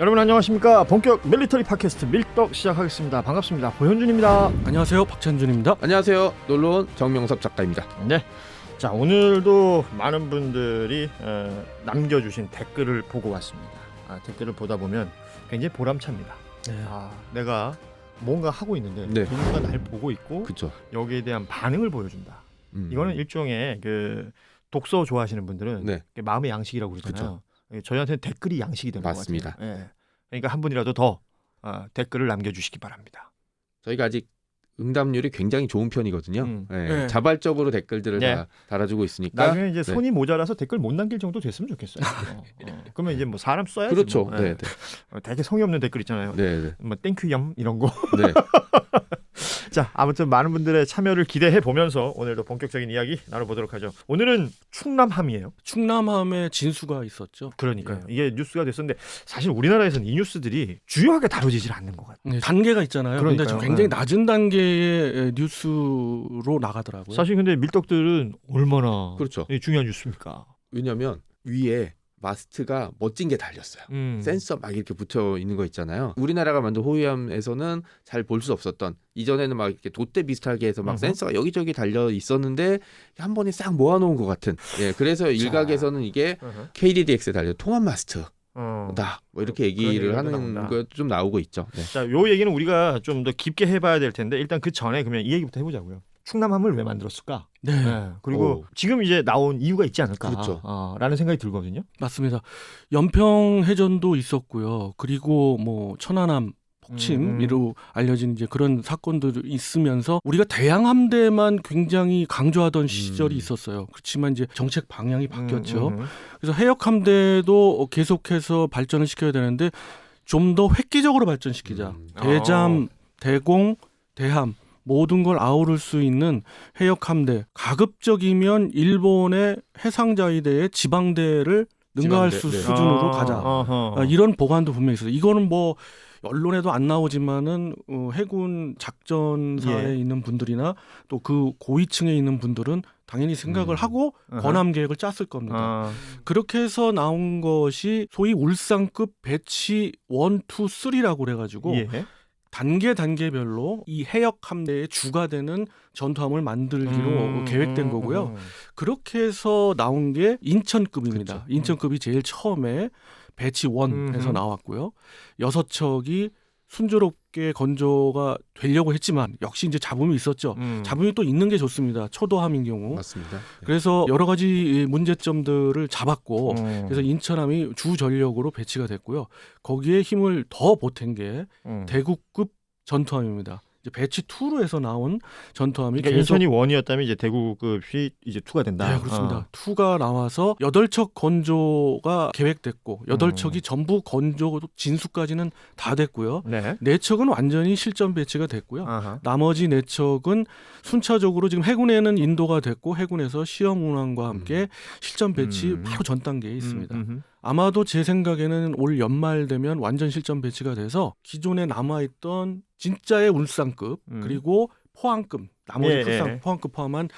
여러분 안녕하십니까. 본격 밀리터리 팟캐스트 밀떡 시작하겠습니다. 반갑습니다. 고현준입니다. 안녕하세요. 박찬준입니다. 안녕하세요. 놀러온 정명섭 작가입니다. 네. 자, 오늘도 많은 분들이 남겨주신 댓글을 보고 왔습니다. 댓글을 보다 보면 굉장히 보람찹니다. 네. 내가 뭔가 하고 있는데 네. 누군가 날 보고 있고 그렇죠. 여기에 대한 반응을 보여준다. 이거는 일종의 그 독서 좋아하시는 분들은 네. 마음의 양식이라고 그러잖아요. 저희한테는 댓글이 양식이 되는 것 맞습니다. 같아요. 예. 그러니까 한 분이라도 더 댓글을 남겨주시기 바랍니다. 저희가 아직 응답률이 굉장히 좋은 편이거든요. 네. 네. 자발적으로 댓글들을 네. 다 달아주고 있으니까. 나중에 이제 손이 모자라서 댓글 못 남길 정도 됐으면 좋겠어요. 그러면 이제 뭐 사람 써야지. 그렇죠. 뭐. 네. 되게 성의 없는 댓글 있잖아요. 네. 뭐 땡큐염 이런 거. 네. 자, 아무튼 많은 분들의 참여를 기대해 보면서 오늘도 본격적인 이야기 나눠보도록 하죠. 오늘은 충남함이에요. 충남함에 진수가 있었죠. 그러니까요. 이게 뉴스가 됐었는데 사실 우리나라에서는 이 뉴스들이 주요하게 다뤄지질 않는 것 같아요. 네, 단계가 있잖아요. 그런데 그러니까요. 굉장히 낮은 단계의 뉴스로 나가더라고요. 사실 근데 밀떡들은 얼마나 그렇죠. 중요한 뉴스입니까? 왜냐하면 위에 마스트가 멋진 게 달렸어요. 센서 막 이렇게 붙어 있는 거 있잖아요. 우리나라가 만든 호위함에서는 잘 볼 수 없었던, 이전에는 막 이렇게 돛대 비슷하게 해서 막 센서가 여기저기 달려 있었는데 한 번에 싹 모아놓은 것 같은. 예, 그래서 일각에서는 이게 KDDX에 달려 통합 마스트. 다 뭐 이렇게 얘기를 하는 거 좀 나오고 있죠. 네. 자, 요 얘기는 우리가 좀 더 깊게 해봐야 될 텐데 일단 그 전에 그러면 이 얘기부터 해보자고요. 충남함을 왜 만들었을까? 네. 그리고 지금 이제 나온 이유가 있지 않을까? 그렇죠. 라는 생각이 들거든요. 맞습니다. 연평 해전도 있었고요. 그리고 뭐 천안함 폭침으로 알려진 이제 그런 사건도 있으면서 우리가 대양 함대만 굉장히 강조하던 시절이 있었어요. 그렇지만 이제 정책 방향이 바뀌었죠. 그래서 해역 함대도 계속해서 발전을 시켜야 되는데 좀 더 획기적으로 발전시키자. 대잠, 대공, 대함 모든 걸 아우를 수 있는 해역 함대. 가급적이면 일본의 해상자위대의 지방대를 능가할 수 수준으로 가자. 이런 보관도 분명히 있어요. 이거는 뭐 언론에도 안 나오지만은 해군 작전사에 있는 분들이나 또 그 고위층에 있는 분들은 당연히 생각을 하고 건함 계획을 짰을 겁니다. 그렇게 해서 나온 것이 소위 울산급 배치 1, 2, 3라고 그래가지고 단계별로 이 해역 함대의 주가 되는 전투함을 만들기로 계획된 거고요. 그렇게 해서 나온 게 인천급입니다. 그렇죠. 인천급이 제일 처음에 배치 1에서 나왔고요. 6척이 순조롭게 건조가 되려고 했지만 역시 이제 잡음이 있었죠. 잡음이 또 있는 게 좋습니다. 초도함인 경우. 맞습니다. 네. 그래서 여러 가지 문제점들을 잡았고 그래서 인천함이 주 전력으로 배치가 됐고요. 거기에 힘을 더 보탠 게 대구급 전투함입니다. 이제 배치 2로 해서 나온 전투함이 그러니까 인천이 1이었다면 이제 대구급이 이제 2가 된다. 네, 그렇습니다. 2가 나와서 8척 건조가 계획됐고 8척이 전부 건조 진수까지는 다 됐고요. 네. 4척은 완전히 실전 배치가 됐고요. 나머지 4척은 순차적으로 지금 해군에는 인도가 됐고 해군에서 시험 운항과 함께 실전 배치 바로 전 단계에 있습니다. 아마도 제 생각에는 올 연말 되면 완전 실전 배치가 돼서 기존에 남아있던 진짜의 울산급 그리고 포항급 나머지 포항급 포함한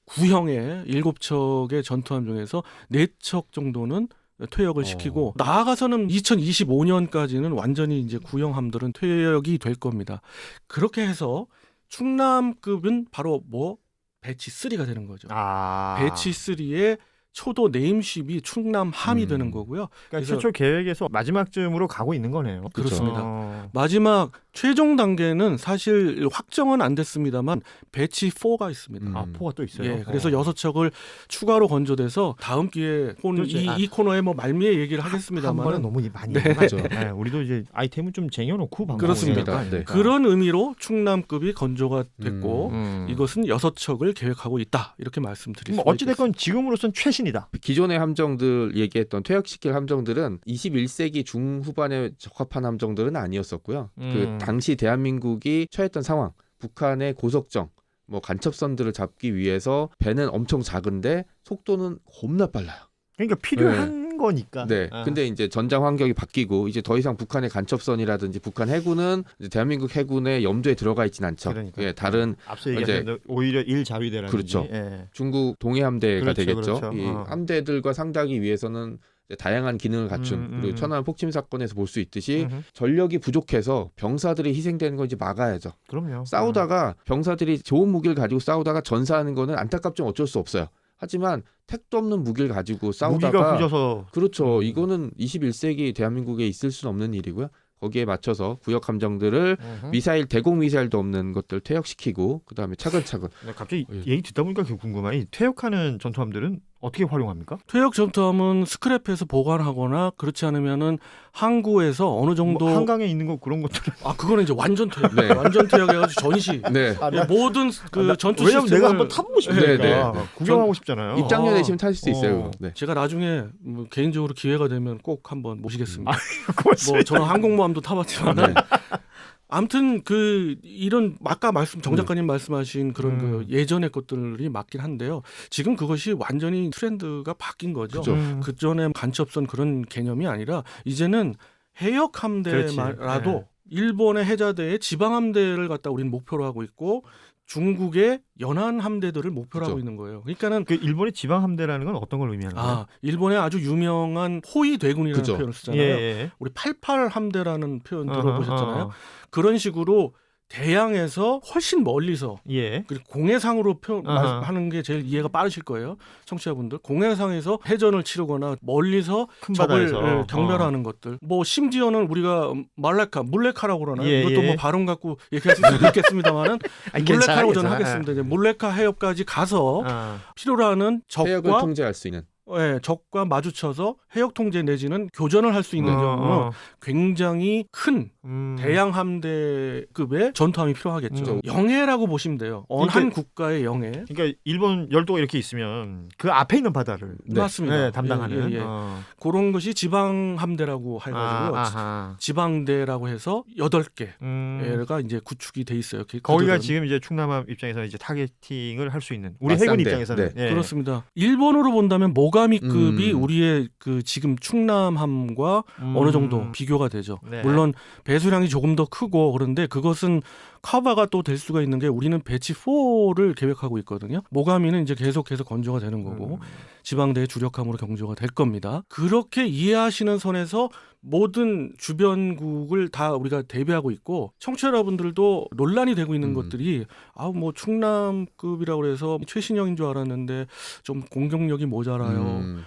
구형의 7척의 전투함 중에서 4척 정도는 퇴역을 시키고 나아가서는 2025년까지는 완전히 이제 구형함들은 퇴역이 될 겁니다. 그렇게 해서 충남급은 바로 배치 3가 되는 거죠. 배치 3의 초도 네임십이 충남함이 되는 거고요. 그러니까 최초 계획에서 마지막쯤으로 가고 있는 거네요. 그렇습니다. 마지막 최종 단계는 사실 확정은 안 됐습니다만 배치 4가 있습니다. 4가 또 있어요? 예, 그래서 6척을 추가로 건조돼서 다음 기회에 이 코너에 뭐 말미에 얘기를 하겠습니다만 한 번은 너무 많이 하죠. 네, 우리도 이제 아이템을 좀 쟁여놓고 그렇습니다. 네. 그런 의미로 충남급이 건조가 됐고 이것은 6척을 계획하고 있다 이렇게 말씀드릴 수 있습니다. 어찌됐건 지금으로선 최신이다. 기존의 함정들 얘기했던 퇴역시킬 함정들은 21세기 중후반에 적합한 함정들은 아니었었고요. 그 당시 대한민국이 처했던 상황, 북한의 고속정, 뭐 간첩선들을 잡기 위해서 배는 엄청 작은데 속도는 겁나 빨라요. 그러니까 필요한 한 거니까. 네. 근데 이제 전장 환경이 바뀌고 이제 더 이상 북한의 간첩선이라든지 북한 해군은 이제 대한민국 해군의 염두에 들어가 있진 않죠. 그러니까. 예, 다른 앞서 얘기했던 오히려 일자위대라든지. 그렇죠. 예. 중국 동해함대가 그렇죠, 되겠죠. 그렇죠. 이 함대들과 상대하기 위해서는 이제 다양한 기능을 갖춘 그리고 천안함 폭침 사건에서 볼 수 있듯이 전력이 부족해서 병사들이 희생되는 건 이제 막아야죠. 그럼요. 싸우다가 병사들이 좋은 무기를 가지고 싸우다가 전사하는 거는 안타깝지만 어쩔 수 없어요. 하지만 택도 없는 무기를 가지고 싸우다가 무기가 후져서 그렇죠. 이거는 21세기 대한민국에 있을 수는 없는 일이고요. 거기에 맞춰서 구역 함정들을 미사일 대공 미사일도 없는 것들 퇴역시키고 그다음에 차근차근. 갑자기 얘기 듣다 보니까 궁금한 퇴역하는 전투함들은 어떻게 활용합니까? 퇴역 전투함은 스크랩해서 보관하거나 그렇지 않으면은 항구에서 어느 정도 뭐 한강에 있는 거 그런 것들은 그거는 이제 완전 퇴역. 네. 완전 퇴역해가지고 전시. 네. 모든 그 전투 왜냐면 시스템을 내가 한번 타보고 싶으니까 네. 구경하고 싶잖아요. 입장료 내시면 타실 수 있어요. 네. 제가 나중에 뭐 개인적으로 기회가 되면 꼭 한번 모시겠습니다. 고맙습니다. 뭐 저는 항공모함도 타봤지만 네. 아무튼 그 이런 아까 정 작가님 말씀하신 그런 그 예전의 것들이 맞긴 한데요. 지금 그것이 완전히 트렌드가 바뀐 거죠. 그죠. 그 전에 간첩선 그런 개념이 아니라 이제는 해역 함대라도 네. 일본의 해자대의 지방 함대를 갖다 우리는 목표로 하고 있고 중국의 연안 함대들을 목표로 그죠. 하고 있는 거예요. 그러니까는 그 일본의 지방 함대라는 건 어떤 걸 의미하는 거예요? 일본의 아주 유명한 호위 대군이라는 그죠. 표현을 쓰잖아요. 예. 우리 88 함대라는 표현 들어보셨잖아요. 어허. 그런 식으로 대양에서 훨씬 멀리서 예. 그리고 공해상으로 아하. 하는 게 제일 이해가 빠르실 거예요. 청취자분들. 공해상에서 해전을 치르거나 멀리서 큰 적을 바다에서. 경멸하는 것들. 뭐 심지어는 우리가 물레카라고 그러나요? 예, 이것도 예. 뭐 발음 갖고 얘기할 수도 있겠습니다만은 물레카라고 저는 하겠습니다. 이제 물레카 해협까지 가서 필요로 하는 해역을 적과 통제할 수 있는. 적과 마주쳐서 해역 통제 내지는 교전을 할 수 있는 경우는 굉장히 큰 대양 함대급의 전투함이 필요하겠죠. 영해라고 보시면 돼요. 한 국가의 영해. 그러니까 일본 열도가 이렇게 있으면 그 앞에 있는 바다를 맞습니다. 네, 담당하는 예. 그런 것이 지방 함대라고 해가지고 지방대라고 해서 8개가 이제 구축이 돼 있어요. 거기가 그들은. 지금 이제 충남함 입장에서 이제 타겟팅을 할 수 있는 우리 맞상대. 해군 입장에서는 네. 예. 그렇습니다. 일본으로 본다면 모가미급이 우리의 그 지금 충남함과 어느 정도 비교가 되죠. 네. 물론 배수량이 조금 더 크고 그런데 그것은 커버가 또 될 수가 있는 게 우리는 배치 4를 계획하고 있거든요. 모가미는 이제 계속해서 건조가 되는 거고 지방대의 주력함으로 경조가 될 겁니다. 그렇게 이해하시는 선에서 모든 주변국을 다 우리가 대비하고 있고 청취자 여러분들도 논란이 되고 있는 것들이 뭐 충남급이라고 해서 최신형인 줄 알았는데 좀 공격력이 모자라요.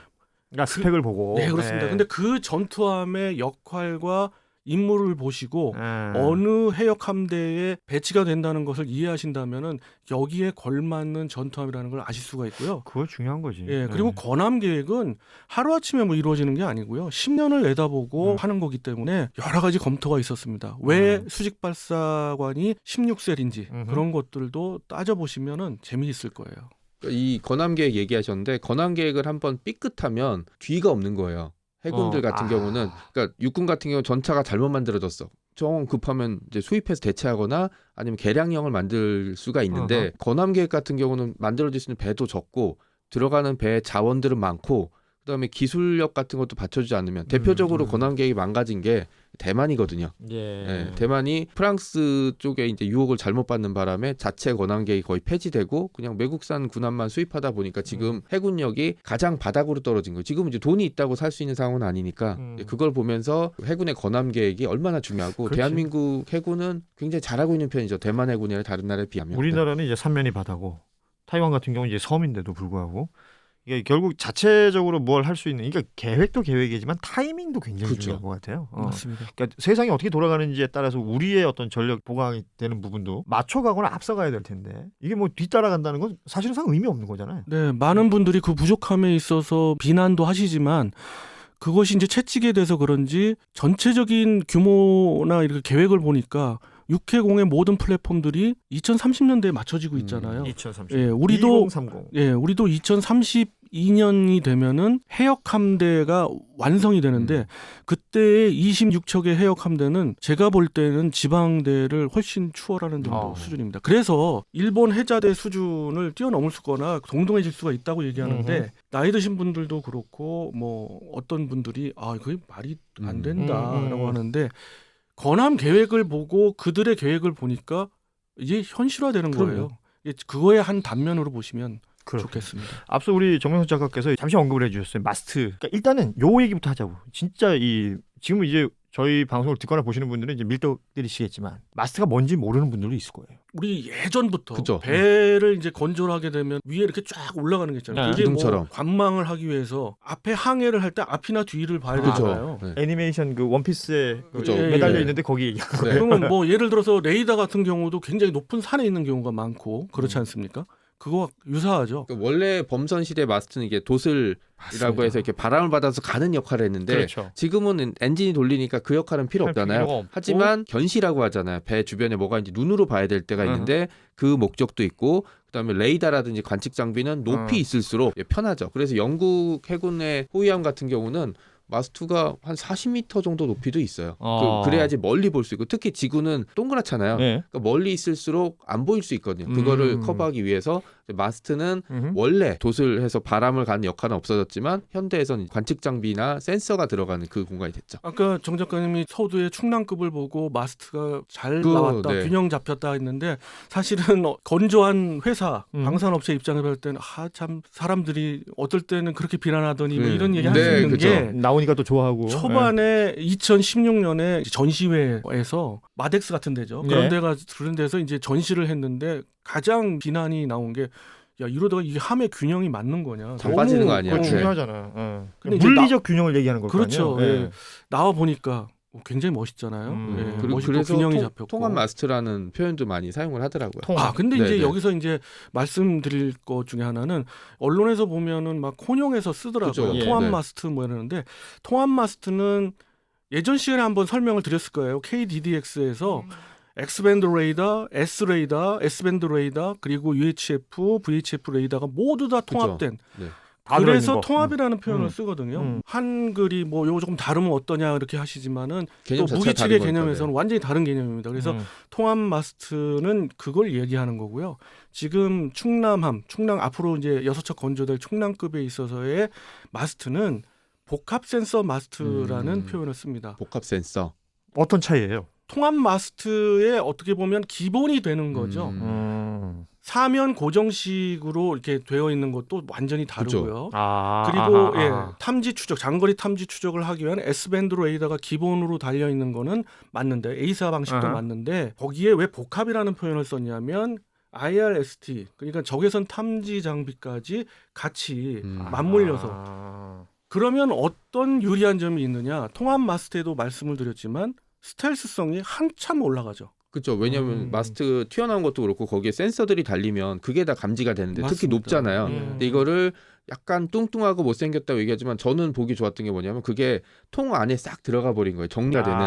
그러니까 스펙을 보고. 네, 그렇습니다. 네. 근데 그 전투함의 역할과 임무를 보시고 어느 해역 함대에 배치가 된다는 것을 이해하신다면은 여기에 걸맞는 전투함이라는 걸 아실 수가 있고요. 그거 중요한 거지. 예, 그리고 건함 계획은 하루아침에 뭐 이루어지는 게 아니고요. 10년을 내다보고 하는 거기 때문에 여러 가지 검토가 있었습니다. 왜 수직 발사관이 16셀인지 그런 것들도 따져보시면은 재미있을 거예요. 이 건함 계획 얘기하셨는데 건함 계획을 한번 삐끗하면 뒤가 없는 거예요. 해군들 같은 경우는 그러니까 육군 같은 경우 전차가 잘못 만들어졌어. 정 급하면 이제 수입해서 대체하거나 아니면 개량형을 만들 수가 있는데 건함 계획 같은 경우는 만들어질 수 있는 배도 적고 들어가는 배 자원들은 많고 그다음에 기술력 같은 것도 받쳐주지 않으면 대표적으로 건함 계획이 망가진 게 대만이거든요. 예, 대만이 프랑스 쪽에 이제 유혹을 잘못 받는 바람에 자체 건함 계획이 거의 폐지되고 그냥 외국산 군함만 수입하다 보니까 지금 해군력이 가장 바닥으로 떨어진 거예요. 지금 이제 돈이 있다고 살 수 있는 상황은 아니니까 그걸 보면서 해군의 건함 계획이 얼마나 중요하고 그렇지. 대한민국 해군은 굉장히 잘하고 있는 편이죠. 대만 해군이나 다른 나라에 비하면. 우리나라는 이제 삼면이 바다고 타이완 같은 경우는 이제 섬인데도 불구하고 이게 결국 자체적으로 뭘 할 수 있는 그러니까 계획도 계획이지만 타이밍도 굉장히 그렇죠. 중요한 것 같아요. 맞습니다. 그러니까 세상이 어떻게 돌아가는지에 따라서 우리의 어떤 전력 보강이 되는 부분도 맞춰가거나 앞서가야 될 텐데 이게 뭐 뒤따라간다는 건 사실상 의미 없는 거잖아요. 네, 많은 분들이 그 부족함에 있어서 비난도 하시지만 그것이 이제 채찍에 대해서 그런지 전체적인 규모나 이렇게 계획을 보니까 육해공의 모든 플랫폼들이 2030년대에 맞춰지고 있잖아요. 2030. 예, 우리도 2030. 우리도 2030 22년이 되면은 해역 함대가 완성이 되는데 그때의 26척의 해역 함대는 제가 볼 때는 지방대를 훨씬 추월하는 정도 수준입니다. 그래서 일본 해자대 수준을 뛰어넘을 수거나 동등해질 수가 있다고 얘기하는데 나이 드신 분들도 그렇고 뭐 어떤 분들이 그게 말이 안 된다라고 하는데 건함 계획을 보고 그들의 계획을 보니까 이게 현실화되는 거예요. 그거의 한 단면으로 보시면 좋겠습니다. 앞서 우리 정명석 작가께서 잠시 언급을 해주셨어요. 마스트. 그러니까 일단은 요 얘기부터 하자고. 진짜 지금 이제 저희 방송을 듣거나 보시는 분들은 이제 밀떡 때리시겠지만 마스트가 뭔지 모르는 분들도 있을 거예요. 우리 예전부터 그쵸. 배를 이제 건조하게 되면 위에 이렇게 쫙 올라가는 게 있잖아요. 그게 기둥처럼. 뭐 관망을 하기 위해서 앞에 항해를 할 때 앞이나 뒤를 봐야 되잖아요. 네. 애니메이션 그 원피스에 그쵸. 매달려 예. 있는데 거기 얘기하는 네. 거예요. 그러면 뭐 예를 들어서 레이더 같은 경우도 굉장히 높은 산에 있는 경우가 많고 그렇지 않습니까? 그거와 유사하죠. 그러니까 원래 범선 시대 마스트는 이게 도슬이라고 해서 이렇게 바람을 받아서 가는 역할을 했는데 그렇죠. 지금은 엔진이 돌리니까 그 역할은 필요 할 없잖아요. 필요가 없고. 하지만 견시라고 하잖아요. 배 주변에 뭐가 있는지 눈으로 봐야 될 때가 있는데 그 목적도 있고 그다음에 레이더라든지 관측 장비는 높이 있을수록 편하죠. 그래서 영국 해군의 호위함 같은 경우는 마스투가 한 40m 정도 높이도 있어요. 그래야지 멀리 볼 수 있고 특히 지구는 동그랗잖아요. 네. 그러니까 멀리 있을수록 안 보일 수 있거든요. 그거를 커버하기 위해서 마스트는 원래 도슬해서 바람을 가는 역할은 없어졌지만 현대에서는 관측 장비나 센서가 들어가는 그 공간이 됐죠. 아까 정 작가님이 서두에 충남급을 보고 마스트가 잘 나왔다, 네. 균형 잡혔다 했는데 사실은 건조한 회사, 방산업체 입장에 볼 때는 참 사람들이 어떨 때는 그렇게 비난하더니 뭐 이런 얘기 할 수 있는 그쵸. 게 나오니까 또 좋아하고. 초반에 2016년에 전시회에서 마덱스 같은 데죠. 네. 그런 데서 이제 전시를 했는데 가장 비난이 나온 게 야 이러다가 이게 함의 균형이 맞는 거냐. 장 빠지는 거 아니야. 그거 네. 중요하잖아. 근데 이제 물리적 균형을 얘기하는 걸 그렇죠. 거 아니에요? 예. 나와 보니까 굉장히 멋있잖아요. 예. 그리고 멋있고 그래서 균형이 잡혔고. 통합 마스트라는 표현도 많이 사용을 하더라고요. 근데 이제 네네. 여기서 이제 말씀드릴 것 중에 하나는 언론에서 보면은 막 혼용해서 쓰더라고요. 그죠. 예. 통합 네. 마스트 뭐 이러는데 통합 마스트는 예전 시간에 한번 설명을 드렸을 거예요. KDDX에서 X밴드 레이더, S 레이더, S밴드 레이더 그리고 UHF, VHF 레이더가 모두 다 통합된. 네. 다 그래서 들어있는 거. 통합이라는 표현을 음. 쓰거든요. 한글이 뭐 요거 조금 다르면 어떠냐 이렇게 하시지만은 개념 또 자체가 무기체계 다른 거니까, 개념에서는 완전히 다른 개념입니다. 그래서 통합 마스트는 그걸 얘기하는 거고요. 지금 충남 앞으로 이제 6척 건조될 충남급에 있어서의 마스트는 복합 센서 마스트라는 표현을 씁니다. 복합 센서. 어떤 차이예요? 통합 마스트에 어떻게 보면 기본이 되는 거죠. 사면 고정식으로 이렇게 되어 있는 것도 완전히 다르고요. 그리고 탐지 추적, 장거리 탐지 추적을 하기 위한 S밴드 레이더가 기본으로 달려 있는 거는 맞는데 A사 방식도 맞는데 거기에 왜 복합이라는 표현을 썼냐면 IRST 그러니까 적외선 탐지 장비까지 같이 맞물려서 그러면 어떤 유리한 점이 있느냐? 통합 마스트에도 말씀을 드렸지만 스텔스성이 한참 올라가죠. 그렇죠. 왜냐하면 마스트 튀어나온 것도 그렇고 거기에 센서들이 달리면 그게 다 감지가 되는데 특히 맞습니다. 높잖아요. 근데 이거를 약간 뚱뚱하고 못생겼다고 얘기하지만 저는 보기 좋았던 게 뭐냐면 그게 통 안에 싹 들어가 버린 거예요. 정리가 되는.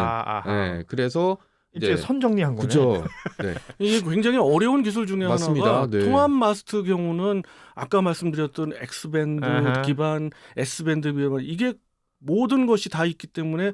네, 그래서 이제 선 정리한 거네. 그죠. 네. 이게 굉장히 어려운 기술 중에 맞습니다. 하나가 네. 통합 마스트 경우는 아까 말씀드렸던 X밴드 기반, S밴드 기반 이게 모든 것이 다 있기 때문에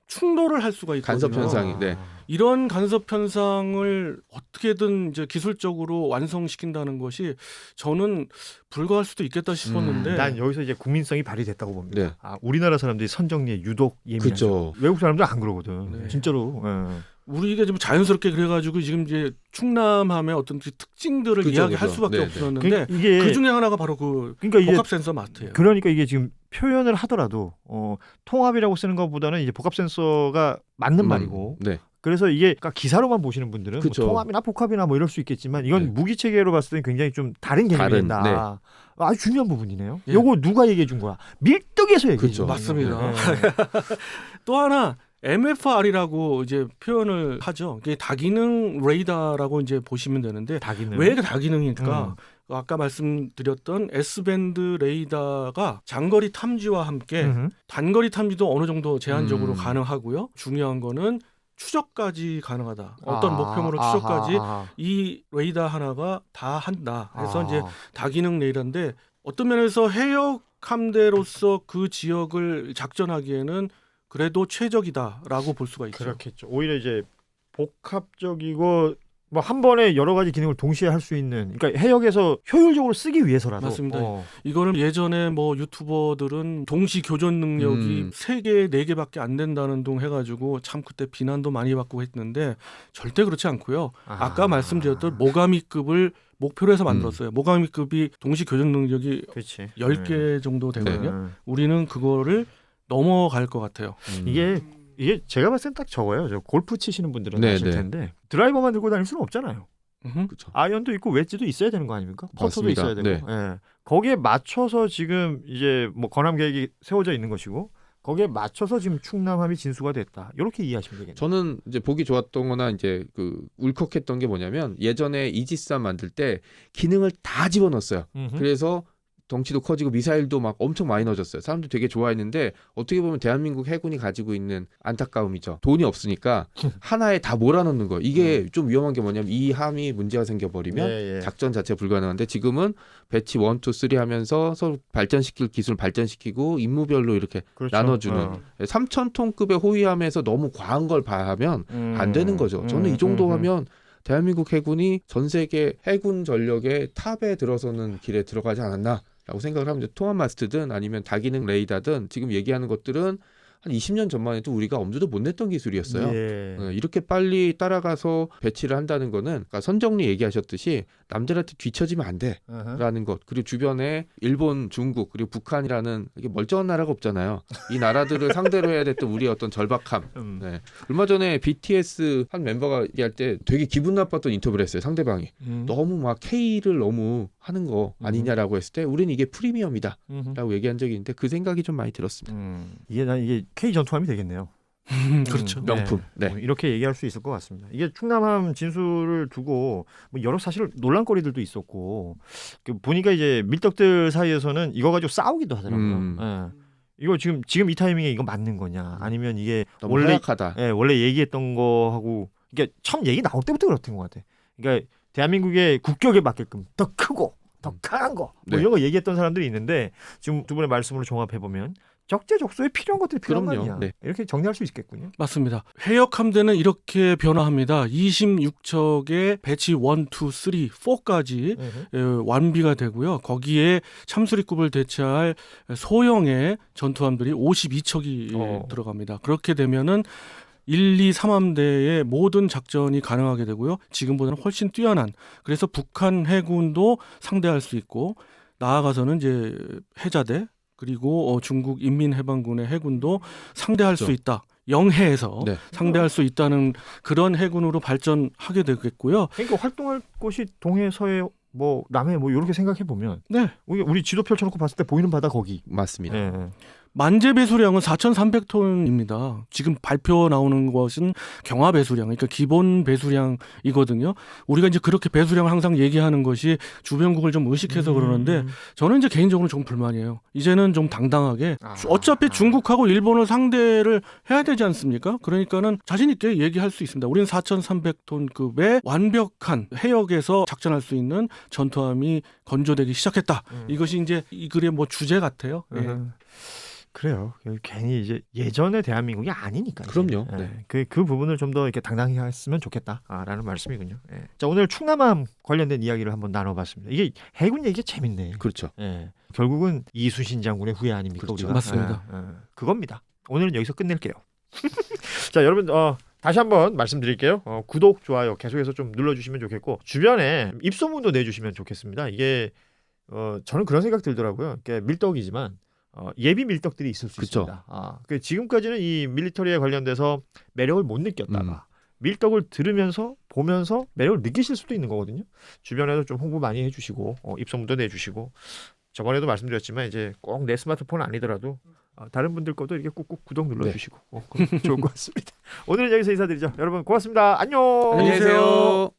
충돌을 할 수가 있거든요. 간섭 현상이. 네. 이런 간섭 현상을 어떻게든 이제 기술적으로 완성시킨다는 것이 저는 불가할 수도 있겠다 싶었는데 난 여기서 이제 국민성이 발휘됐다고 봅니다. 네. 우리나라 사람들이 선 정리에 유독 예민하죠. 그죠. 외국 사람들은 안 그러거든. 네. 진짜로. 우리가 좀 자연스럽게 그래가지고 지금 이제 충남함의 어떤 특징들을 그죠, 이야기할 그죠. 수밖에 네, 없었는데 이게 그 중에 하나가 바로 그 그러니까 이게 복합 센서 마트예요. 그러니까 이게 지금 표현을 하더라도 통합이라고 쓰는 것보다는 이제 복합 센서가 맞는 말이고. 네. 그래서 이게 그러니까 기사로만 보시는 분들은 뭐 그쵸. 통합이나 복합이나 뭐 이럴 수 있겠지만 이건 네. 무기 체계로 봤을 때는 굉장히 좀 다른 개념이 다른, 된다. 네. 아주 중요한 부분이네요. 예. 요거 누가 얘기해 준 거야? 밀떡에서 얘기해 준 그쵸. 거야. 맞습니다. 네. 또 하나 MFR이라고 이제 표현을 하죠. 이게 다기능 레이더라고 이제 보시면 되는데 다기능. 왜 다기능일까? 아까 말씀드렸던 S밴드 레이더가 장거리 탐지와 함께 단거리 탐지도 어느 정도 제한적으로 가능하고요. 중요한 거는 추적까지 가능하다. 어떤 목표물을 추적까지 이 레이더 하나가 다 한다. 그래서 이제 다기능 레이더인데 어떤 면에서 해역 함대로서 그 지역을 작전하기에는 그래도 최적이다라고 볼 수가 있죠. 그렇겠죠. 오히려 이제 복합적이고 뭐 한 번에 여러 가지 기능을 동시에 할 수 있는, 그러니까 해역에서 효율적으로 쓰기 위해서라도. 맞습니다. 이거는 예전에 뭐 유튜버들은 동시 교전 능력이 3개, 4개밖에 안 된다는 둥 해가지고 참 그때 비난도 많이 받고 했는데 절대 그렇지 않고요. 아까 말씀드렸던 모가미급을 목표로 해서 만들었어요. 모가미급이 동시 교전 능력이 그렇지. 10개 정도 되거든요. 우리는 그거를 넘어갈 것 같아요. 이게 제가 봤을 땐 딱 저거예요. 저 골프 치시는 분들은 네, 아실 네. 텐데 드라이버만 들고 다닐 수는 없잖아요. 그렇죠. 아이언도 있고 웨지도 있어야 되는 거 아닙니까? 퍼터도 맞습니다. 있어야 되고. 네. 예. 거기에 맞춰서 지금 이제 뭐 건함 계획이 세워져 있는 것이고, 거기에 맞춰서 지금 충남함이 진수가 됐다. 이렇게 이해하시면 되겠네요. 저는 이제 보기 좋았던거나 이제 그 울컥했던 게 뭐냐면 예전에 이지스함 만들 때 기능을 다 집어넣었어요. 그래서 덩치도 커지고 미사일도 막 엄청 많이 넣어줬어요. 사람들 되게 좋아했는데 어떻게 보면 대한민국 해군이 가지고 있는 안타까움이죠. 돈이 없으니까 하나에 다 몰아넣는 거. 이게 좀 위험한 게 뭐냐면 이 함이 문제가 생겨버리면 작전 자체 불가능한데 지금은 배치 1, 2, 3 하면서 서로 발전시킬 기술을 발전시키고 임무별로 이렇게 그렇죠. 나눠주는 3,000톤급의 호위함에서 너무 과한 걸 봐하면 안 되는 거죠. 저는 이 정도 하면 대한민국 해군이 전 세계 해군 전력의 탑에 들어서는 길에 들어가지 않았나라고 생각을 합니다. 통합 마스트든 아니면 다기능 레이더든 지금 얘기하는 것들은 한 20년 전만 해도 우리가 엄두도 못 냈던 기술이었어요. 이렇게 빨리 따라가서 배치를 한다는 거는 그러니까 선정리 얘기하셨듯이 남들한테 뒤처지면 안 돼라는 것. 그리고 주변에 일본, 중국 그리고 북한이라는 이게 멀쩡한 나라가 없잖아요. 이 나라들을 상대로 해야 됐던 우리의 어떤 절박함. 네. 얼마 전에 BTS 한 멤버가 얘기할 때 되게 기분 나빴던 인터뷰를 했어요. 상대방이. 너무 막 K를 너무 하는 거 아니냐라고 했을 때 우리는 이게 프리미엄이다 라고 얘기한 적이 있는데 그 생각이 좀 많이 들었습니다. 이게 K 전투함이 되겠네요. 그렇죠. 명품. 네. 이렇게 얘기할 수 있을 것 같습니다. 이게 충남함 진수를 두고 뭐 여러 사실 논란거리들도 있었고, 보니까 이제 밀떡들 사이에서는 이거 가지고 싸우기도 하더라고요. 이거 지금 이 타이밍에 이거 맞는 거냐, 아니면 이게 너무 원래 허약하다. 원래 얘기했던 거하고 이게 처음 얘기 나올 때부터 그랬던 것 같아. 그러니까 대한민국의 국격에 맞게끔 더 크고 더 강한 거 뭐 이런 거 얘기했던 사람들이 있는데, 지금 두 분의 말씀으로 종합해 보면 적재적소에 필요한 것들이 필요한 거 아니야. 이렇게 정리할 수 있겠군요. 맞습니다. 해역 함대는 이렇게 변화합니다. 26척의 배치 1, 2, 3, 4까지 완비가 되고요. 거기에 참수리급을 대체할 소형의 전투함들이 52척이 들어갑니다. 그렇게 되면은 1, 2, 3함대의 모든 작전이 가능하게 되고요. 지금보다는 훨씬 뛰어난, 그래서 북한 해군도 상대할 수 있고, 나아가서는 이제 해자대 그리고 중국 인민해방군의 해군도 상대할 수 있다. 영해에서 상대할 수 있다는 그런 해군으로 발전하게 되겠고요. 그러니까 활동할 곳이 동해, 서해, 뭐 남해 뭐 이렇게 생각해 보면 우리 지도 펼쳐놓고 봤을 때 보이는 바다 거기. 맞습니다. 만재 배수량은 4,300톤입니다. 지금 발표 나오는 것은 경하 배수량, 그러니까 기본 배수량이거든요. 우리가 이제 그렇게 배수량을 항상 얘기하는 것이 주변국을 좀 의식해서 그러는데, 저는 이제 개인적으로 좀 불만이에요. 이제는 좀 당당하게 어차피 중국하고 일본을 상대를 해야 되지 않습니까? 그러니까는 자신 있게 얘기할 수 있습니다. 우리는 4,300톤급의 완벽한 해역에서 작전할 수 있는 전투함이 건조되기 시작했다. 이것이 이제 이 글의 뭐 주제 같아요. 그래요. 괜히 이제 예전의 대한민국이 아니니까요. 그럼요. 그 부분을 좀 더 이렇게 당당히 했으면 좋겠다라는 말씀이군요. 자, 오늘 충남함 관련된 이야기를 한번 나눠봤습니다. 이게 해군 얘기가 재밌네. 그렇죠. 결국은 이순신 장군의 후예 아닙니까? 그렇죠. 우리가? 맞습니다. 그겁니다. 오늘은 여기서 끝낼게요. 자, 여러분 다시 한번 말씀드릴게요. 구독, 좋아요 계속해서 좀 눌러주시면 좋겠고, 주변에 입소문도 내주시면 좋겠습니다. 이게 저는 그런 생각 들더라고요. 밀떡이지만 예비 밀떡들이 있을 수 있습니다. 지금까지는 이 밀리터리에 관련돼서 매력을 못 느꼈다가 밀떡을 들으면서 보면서 매력을 느끼실 수도 있는 거거든요. 주변에도 좀 홍보 많이 해주시고 입소문도 내주시고, 저번에도 말씀드렸지만 이제 꼭 내 스마트폰 아니더라도 다른 분들 것도 이렇게 꾹꾹 구독 눌러주시고 좋을 것 같습니다. 오늘은 여기서 인사드리죠. 여러분 고맙습니다. 안녕. 안녕히 계세요.